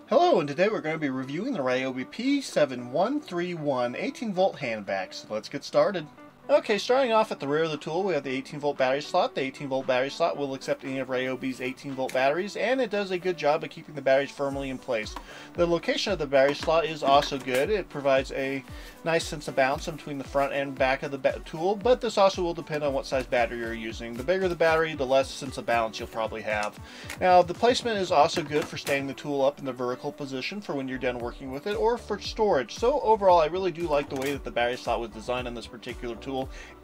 Hello, and today we're going to be reviewing the Ryobi P7131 18-volt hand vac. So let's get started. Okay, starting off at the rear of the tool, we have the 18-volt battery slot. The 18-volt battery slot will accept any of Ryobi's 18-volt batteries, and it does a good job of keeping the batteries firmly in place. The location of the battery slot is also good. It provides a nice sense of balance between the front and back of the tool, but this also will depend on what size battery you're using. The bigger the battery, the less sense of balance you'll probably have. Now, the placement is also good for standing the tool up in the vertical position for when you're done working with it, or for storage. So overall, I really do like the way that the battery slot was designed on this particular tool.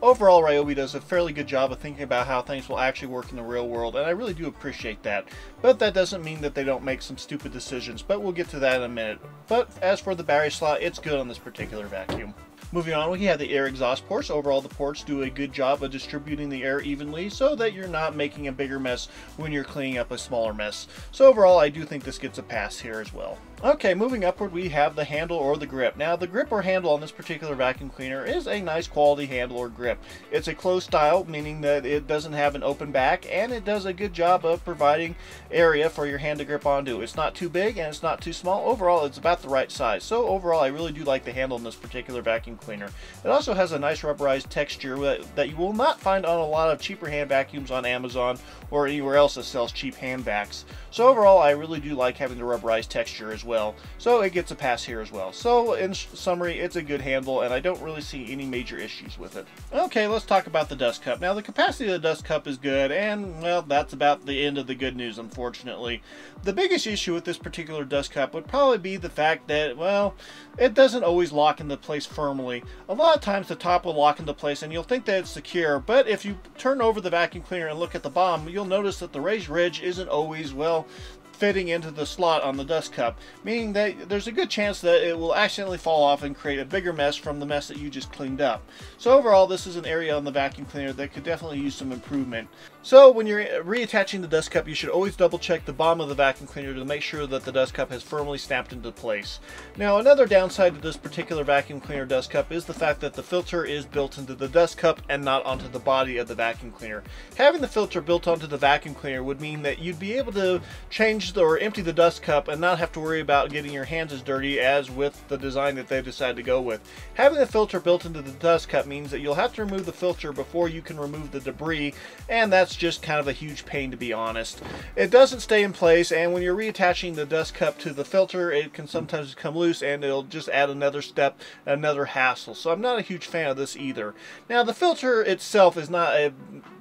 Overall, Ryobi does a fairly good job of thinking about how things will actually work in the real world, and I really do appreciate that. But that doesn't mean that they don't make some stupid decisions, but we'll get to that in a minute. But as for the battery slot, it's good on this particular vacuum. Moving on, we have the air exhaust ports. Overall, the ports do a good job of distributing the air evenly so that you're not making a bigger mess when you're cleaning up a smaller mess. So overall, I do think this gets a pass here as well. Okay, moving upward, we have the handle or the grip. Now, the grip or handle on this particular vacuum cleaner is a nice quality handle or grip. It's a closed style, meaning that it doesn't have an open back, and it does a good job of providing area for your hand to grip onto. It's not too big and it's not too small. Overall, it's about the right size. So overall, I really do like the handle on this particular vacuum cleaner. It also has a nice rubberized texture that you will not find on a lot of cheaper hand vacuums on Amazon or anywhere else that sells cheap hand vacs. So overall, I really do like having the rubberized texture as well. So it gets a pass here as well. So in summary, it's a good handle, and I don't really see any major issues with it. Okay, let's talk about the dust cup. Now, the capacity of the dust cup is good, and well, that's about the end of the good news, unfortunately. The biggest issue with this particular dust cup would probably be the fact that, well, it doesn't always lock into place firmly. A lot of times the top will lock into place and you'll think that it's secure, but if you turn over the vacuum cleaner and look at the bottom, you'll notice that the raised ridge isn't always, well, fitting into the slot on the dust cup, meaning that there's a good chance that it will accidentally fall off and create a bigger mess from the mess that you just cleaned up. So overall, this is an area on the vacuum cleaner that could definitely use some improvement. So when you're reattaching the dust cup, you should always double check the bottom of the vacuum cleaner to make sure that the dust cup has firmly snapped into place. Now, another downside to this particular vacuum cleaner dust cup is the fact that the filter is built into the dust cup and not onto the body of the vacuum cleaner. Having the filter built onto the vacuum cleaner would mean that you'd be able to change or empty the dust cup and not have to worry about getting your hands as dirty as with the design that they decided to go with. Having the filter built into the dust cup means that you'll have to remove the filter before you can remove the debris, and that's just kind of a huge pain, to be honest. It doesn't stay in place, and when you're reattaching the dust cup to the filter, it can sometimes come loose and it'll just add another step, another hassle. So I'm not a huge fan of this either. Now, the filter itself is not a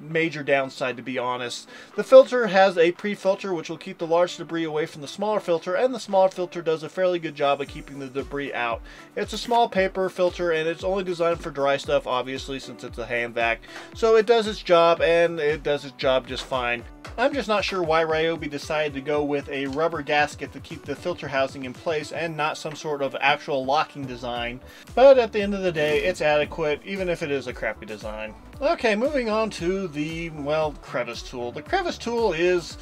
major downside, to be honest. The filter has a pre-filter which will keep the large debris away from the smaller filter, and the smaller filter does a fairly good job of keeping the debris out. It's a small paper filter, and it's only designed for dry stuff, obviously, since it's a hand vac. So it does its job, and it does its job just fine. I'm just not sure why Ryobi decided to go with a rubber gasket to keep the filter housing in place and not some sort of actual locking design. But at the end of the day, it's adequate, even if it is a crappy design. Okay, moving on to the, well, Crevice Tool. The Crevice Tool is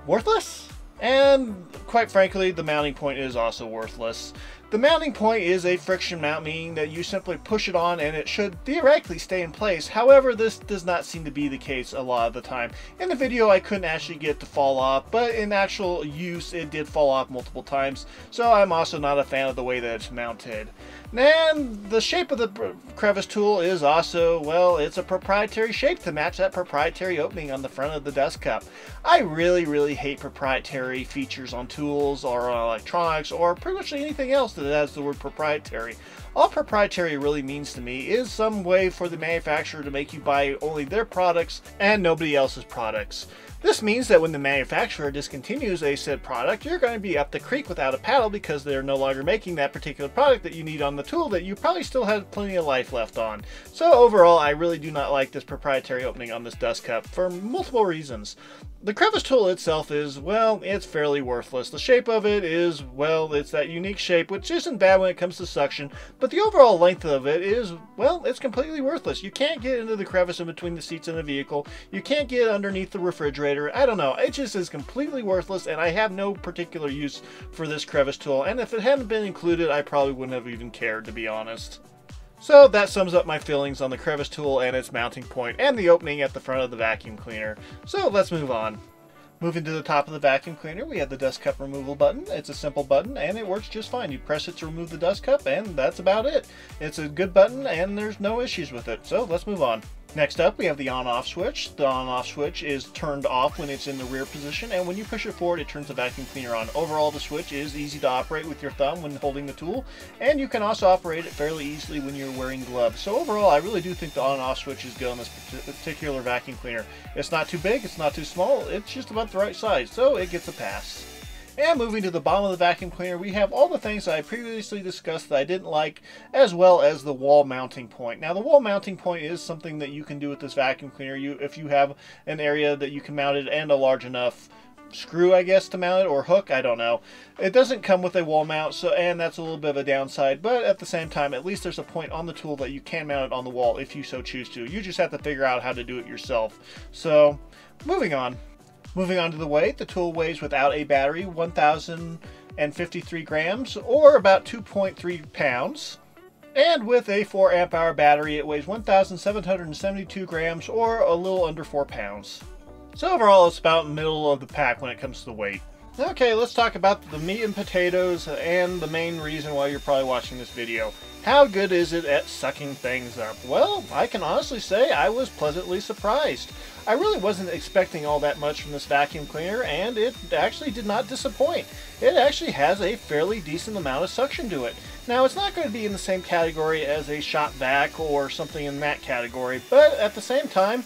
worthless, and quite frankly, the mounting point is also worthless. The mounting point is a friction mount, meaning that you simply push it on and it should theoretically stay in place. However, this does not seem to be the case a lot of the time. In the video, I couldn't actually get it to fall off, but in actual use, it did fall off multiple times. So I'm also not a fan of the way that it's mounted. And the shape of the Crevice Tool is also, well, it's a proprietary shape to match that proprietary opening on the front of the dust cup. I really hate proprietary features on tools or on electronics or pretty much anything else that has the word proprietary. All proprietary really means to me is some way for the manufacturer to make you buy only their products and nobody else's products. This means that when the manufacturer discontinues a said product, you're going to be up the creek without a paddle because they're no longer making that particular product that you need on the tool that you probably still have plenty of life left on. So overall, I really do not like this proprietary opening on this dust cup for multiple reasons. The Crevice Tool itself is, well, it's fairly worthless. The shape of it is, well, it's that unique shape, which isn't bad when it comes to suction, but the overall length of it is, well, it's completely worthless. You can't get into the crevice in between the seats in the vehicle. You can't get underneath the refrigerator. I don't know. It just is completely worthless, and I have no particular use for this Crevice Tool, and if it hadn't been included, I probably wouldn't have even cared, to be honest. So that sums up my feelings on the Crevice Tool and its mounting point and the opening at the front of the vacuum cleaner. So let's move on. Moving to the top of the vacuum cleaner, we have the dust cup removal button. It's a simple button and it works just fine. You press it to remove the dust cup and that's about it. It's a good button and there's no issues with it. So let's move on. Next up, we have the on-off switch. The on-off switch is turned off when it's in the rear position, and when you push it forward, it turns the vacuum cleaner on. Overall, the switch is easy to operate with your thumb when holding the tool, and you can also operate it fairly easily when you're wearing gloves. So overall, I really do think the on and off switch is good on this particular vacuum cleaner. It's not too big, it's not too small, it's just about the right size, so it gets a pass. And moving to the bottom of the vacuum cleaner, we have all the things that I previously discussed that I didn't like, as well as the wall mounting point. Now, the wall mounting point is something that you can do with this vacuum cleaner. If you have an area that you can mount it and a large enough screw, I guess, to mount it, or hook, I don't know. It doesn't come with a wall mount, so and that's a little bit of a downside, but at the same time, at least there's a point on the tool that you can mount it on the wall if you so choose to. You just have to figure out how to do it yourself. So, moving on. Moving on to the weight, the tool weighs without a battery 1,053 grams, or about 2.3 pounds. And with a 4 amp hour battery, it weighs 1,772 grams, or a little under 4 pounds. So overall, it's about middle of the pack when it comes to the weight. Okay, let's talk about the meat and potatoes and the main reason why you're probably watching this video. How good is it at sucking things up? Well, I can honestly say I was pleasantly surprised. I really wasn't expecting all that much from this vacuum cleaner, and it actually did not disappoint. It actually has a fairly decent amount of suction to it. Now, it's not going to be in the same category as a shop vac or something in that category, but at the same time,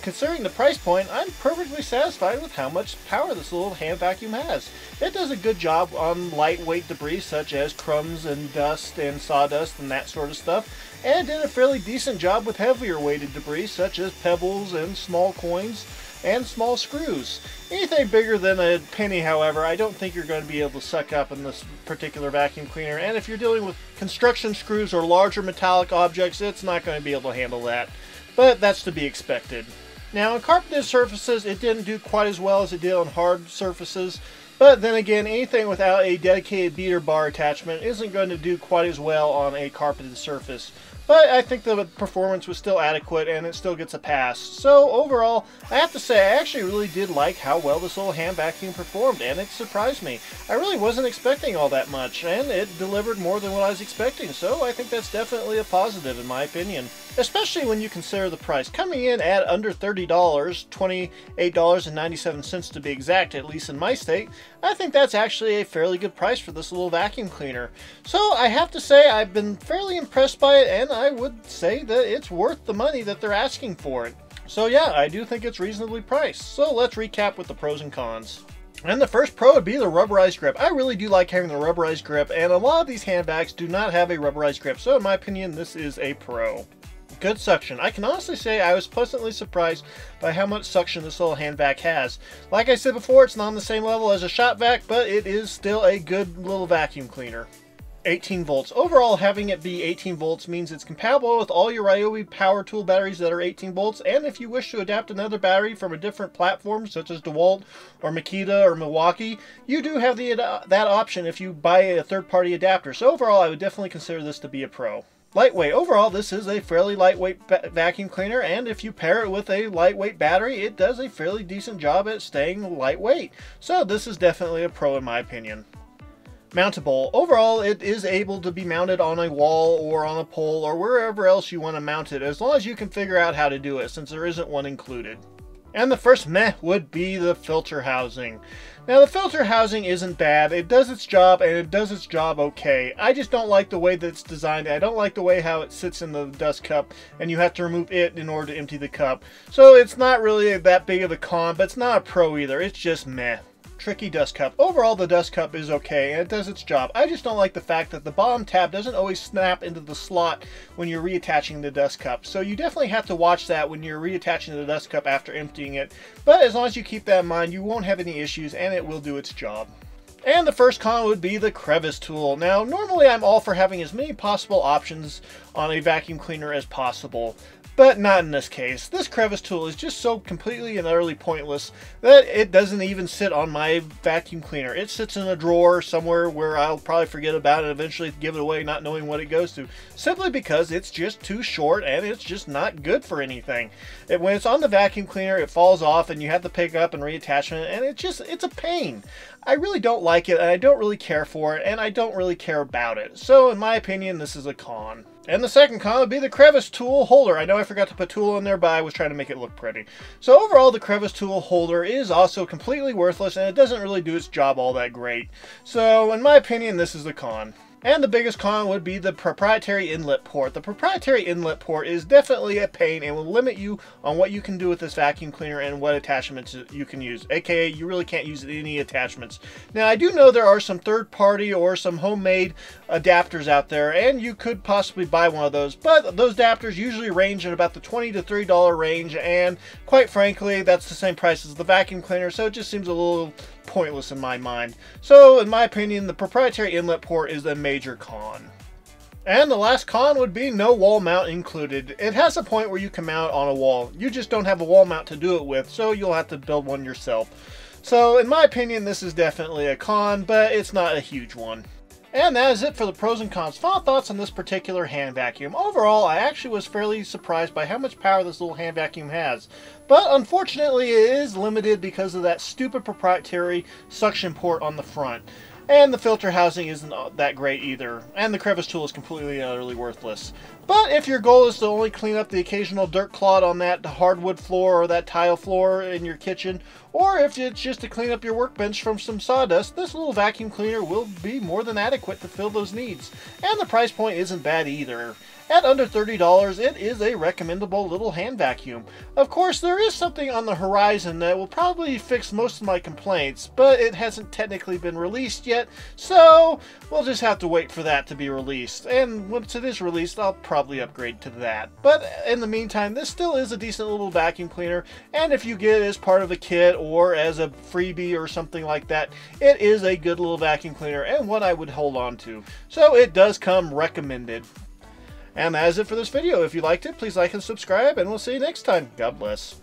considering the price point, I'm perfectly satisfied with how much power this little hand vacuum has. It does a good job on lightweight debris such as crumbs and dust and sawdust and that sort of stuff, and did a fairly decent job with heavier weighted debris such as pebbles and small coins and small screws. Anything bigger than a penny, however, I don't think you're going to be able to suck up in this particular vacuum cleaner, and if you're dealing with construction screws or larger metallic objects, it's not going to be able to handle that. But that's to be expected. Now, on carpeted surfaces, it didn't do quite as well as it did on hard surfaces, but then again, anything without a dedicated beater bar attachment isn't going to do quite as well on a carpeted surface. But I think the performance was still adequate and it still gets a pass. So overall, I have to say I actually really did like how well this little hand vacuum performed, and it surprised me. I really wasn't expecting all that much, and it delivered more than what I was expecting, so I think that's definitely a positive in my opinion. Especially when you consider the price. Coming in at under $30, $28.97 to be exact, at least in my state, I think that's actually a fairly good price for this little vacuum cleaner. So I have to say I've been fairly impressed by it, and I would say that it's worth the money that they're asking for it. So yeah, I do think it's reasonably priced. So let's recap with the pros and cons. And the first pro would be the rubberized grip. I really do like having the rubberized grip, and a lot of these hand vacs do not have a rubberized grip, so in my opinion, this is a pro. Good suction. I can honestly say I was pleasantly surprised by how much suction this little hand vac has. Like I said before, it's not on the same level as a shop vac, but it is still a good little vacuum cleaner. 18 volts. Overall, having it be 18 volts means it's compatible with all your Ryobi power tool batteries that are 18 volts, and if you wish to adapt another battery from a different platform, such as DeWalt or Makita or Milwaukee, you do have that option if you buy a third-party adapter. So overall, I would definitely consider this to be a pro. Lightweight. Overall, this is a fairly lightweight vacuum cleaner, and if you pair it with a lightweight battery, it does a fairly decent job at staying lightweight. So this is definitely a pro in my opinion. Mountable. Overall, it is able to be mounted on a wall or on a pole or wherever else you want to mount it, as long as you can figure out how to do it, since there isn't one included. And the first meh would be the filter housing. Now, the filter housing isn't bad. It does its job, and it does its job okay. I just don't like the way that it's designed. I don't like the way how it sits in the dust cup, and you have to remove it in order to empty the cup. So it's not really that big of a con, but it's not a pro either. It's just meh. Tricky dust cup. Overall, the dust cup is okay and it does its job. I just don't like the fact that the bottom tab doesn't always snap into the slot when you're reattaching the dust cup. So you definitely have to watch that when you're reattaching the dust cup after emptying it. But as long as you keep that in mind, you won't have any issues and it will do its job. And the first con would be the Crevice Tool. Now, normally I'm all for having as many possible options on a vacuum cleaner as possible. But not in this case. This crevice tool is just so completely and utterly pointless that it doesn't even sit on my vacuum cleaner. It sits in a drawer somewhere where I'll probably forget about it and eventually give it away not knowing what it goes to. Simply because it's just too short and it's just not good for anything. When it's on the vacuum cleaner, it falls off and you have to pick up and reattach it, and it's a pain. I really don't like it, and I don't really care for it, and I don't really care about it. So in my opinion, this is a con. And the second con would be the crevice tool holder. I know I forgot to put tool in there, but I was trying to make it look pretty. So overall, the crevice tool holder is also completely worthless, and it doesn't really do its job all that great. So in my opinion, this is the con. And the biggest con would be the proprietary inlet port. The proprietary inlet port is definitely a pain and will limit you on what you can do with this vacuum cleaner and what attachments you can use. AKA, you really can't use any attachments. Now, I do know there are some third-party or some homemade adapters out there, and you could possibly buy one of those, but those adapters usually range in about the $20 to $30 range, and quite frankly, that's the same price as the vacuum cleaner, so it just seems a little pointless in my mind. So in my opinion, the proprietary inlet port is a major con. And the last con would be no wall mount included. It has a point where you can mount on a wall. You just don't have a wall mount to do it with, so you'll have to build one yourself. So in my opinion, this is definitely a con, but it's not a huge one. And that is it for the pros and cons. Final thoughts on this particular hand vacuum. Overall, I actually was fairly surprised by how much power this little hand vacuum has. But unfortunately, it is limited because of that stupid proprietary suction port on the front. And the filter housing isn't that great either. And the crevice tool is completely and utterly worthless. But if your goal is to only clean up the occasional dirt clod on that hardwood floor or that tile floor in your kitchen, or if it's just to clean up your workbench from some sawdust, this little vacuum cleaner will be more than adequate to fill those needs. And the price point isn't bad either. At under $30, it is a recommendable little hand vacuum. Of course, there is something on the horizon that will probably fix most of my complaints, but it hasn't technically been released yet, so we'll just have to wait for that to be released. And once it is released, I'll probably upgrade to that. But in the meantime, this still is a decent little vacuum cleaner, and if you get it as part of a kit or as a freebie or something like that, it is a good little vacuum cleaner and one I would hold on to. So it does come recommended. And that is it for this video. If you liked it, please like and subscribe, and we'll see you next time. God bless.